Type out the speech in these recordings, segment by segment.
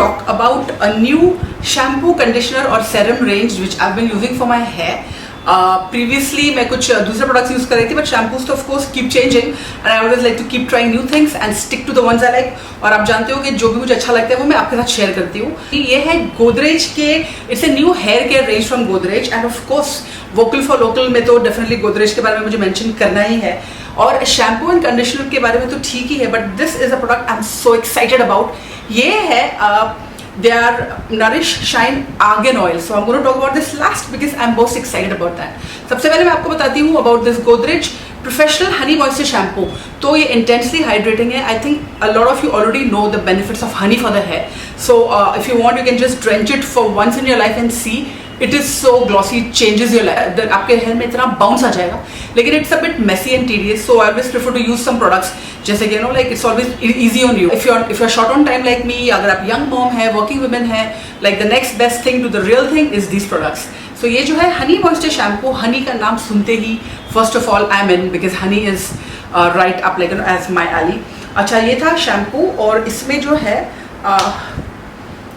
talk about a new shampoo, conditioner और serum range which I've been using for my hair. Previously मैं कुछ दूसरे products use कर रही थी, but shampoos to of course keep changing and I always like to keep trying new things and stick to the ones I like. और आप जानते हो कि जो भी मुझे अच्छा लगता है वो मैं आपके साथ शेयर करती हूँ. ये है गोदरेज के, it's a new hair care range from Godrej and of course vocal for local में तो definitely गोदरेज के बारे में मुझे mention करना ही है. और शैम्पू एंड कंडीशनर के बारे में तो ठीक ही है, but this is a product I am so excited about. ये है they are Nourish Shine Argan Oil. So I'm going to talk about this last because I'm most excited about that. सबसे पहले मैं आपको बताती हूँ about this Godrej Professional Honey Moisture Shampoo. तो ये intensely hydrating है. I think a lot of you already know the benefits of honey for the hair. So if you want, you can just drench it for once in your life and see. It is so glossy, it changes your life. आपके hair में इतना bounce आ जाएगा, लेकिन it's a bit messy and tedious. So I always prefer to use some products जैसे कि like it's always easy on you. If you're short on time like me, अगर आप young mom है, working women है, like the next best thing to the real thing is these products. So ये जो है honey moisture shampoo, honey का नाम सुनते ही first of all I'm in because honey is right up like as my alley. अच्छा, ये था shampoo और इसमें जो है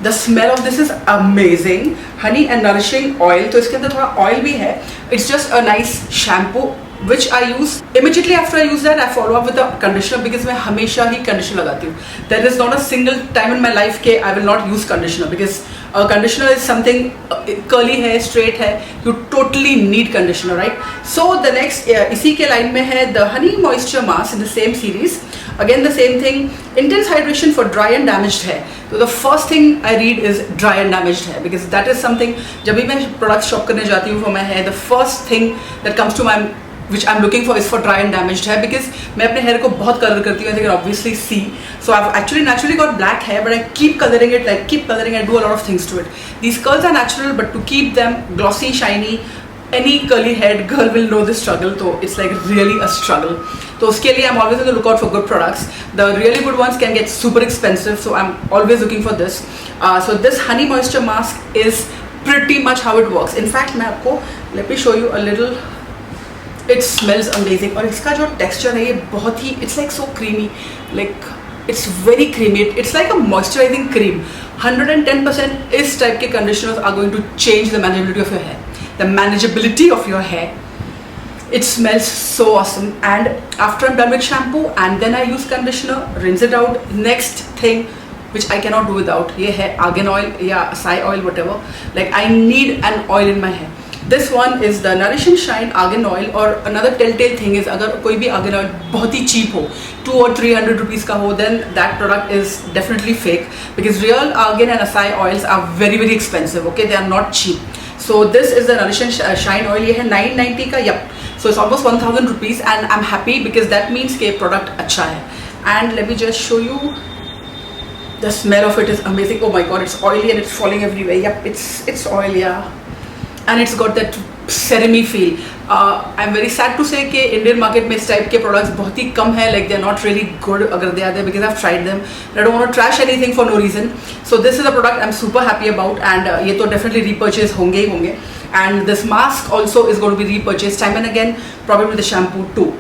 The smell of this is amazing. Honey and nourishing oil. तो इसके अंदर थोड़ा oil भी है. It's just a nice shampoo which I use. Immediately after I use that, I follow up with a conditioner because मैं हमेशा ही conditioner लगाती हूँ. There is not a single time in my life के I will not use conditioner because conditioner is something curly है, straight है. You totally need conditioner, right? So the next इसी के line में है the honey moisture mask in the same series. Again the same thing, intense hydration for dry and damaged hair. So the first thing I read is dry and damaged hair because that is something जब भी मैं products shop करने जाती हूँ for my hair, the first thing that comes to my which I'm looking for is for dry and damaged hair because मैं अपने hair को बहुत color करती हूँ, as you can obviously see. So I've actually naturally got black hair, but I keep coloring it, I do a lot of things to it. These curls are natural, but to keep them glossy, shiny, any curly haired girl will know the struggle. So it's like really a struggle. So उसके लिए I'm always on the lookout for good products. The really good ones can get super expensive, so I'm always looking for this. So this honey moisture mask is pretty much how it works. In fact, मैं आपको let me show you a little. It smells amazing. और इसका जो texture है ये बहुत ही it's like so creamy, like it's very creamy. It's like a moisturizing cream. 110% इस type के conditioners are going to change the manageability of your hair. The manageability of your hair. It smells so awesome. And after I'm done with shampoo and then I use conditioner, rinse it out. Next thing which I cannot do without, ये है argan oil या acai oil, whatever. Like I need an oil in my hair. This one is the Nourish and Shine argan oil. और another telltale thing is अगर कोई भी argan oil बहुत ही cheap हो, 200 or 300 rupees का हो, then that product is definitely fake because real argan and acai oils are very very expensive. Okay, they are not cheap. So this is the Nourish and Shine oil. ये है 990 का. Yep. So it's almost 1000 rupees and I'm happy because that means कि product अच्छा है. And let me just show you. The smell of it is amazing. Oh my god, it's oily and it's falling everywhere. Yep, it's oil, yeah. And it's got that serumy feel. I'm very sad to say कि Indian market में इस type के products बहुत ही कम है. Like they're not really good अगर they are there because I've tried them. I don't want to trash anything for no reason. So this is a product I'm super happy about and ये तो definitely repurchase होंगे ही होंगे. And this mask also is going to be repurchased time and again, probably with the shampoo too.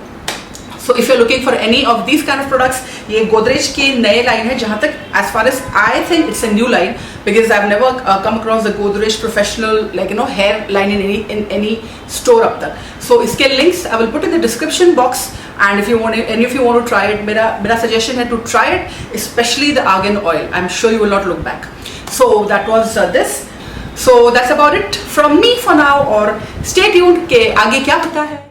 So if you're looking for any of these kind of products, ये Godrej की नए line है जहाँ तक as far as I think it's a new line because I've never come across the Godrej professional hair line in any store अब तक. So इसके links I will put in the description box and if you want to try it, मेरा suggestion है to try it, especially the argan oil. I'm sure you will not look back. So that was this. So that's about it from me for now. और stay tuned के आगे क्या होता है.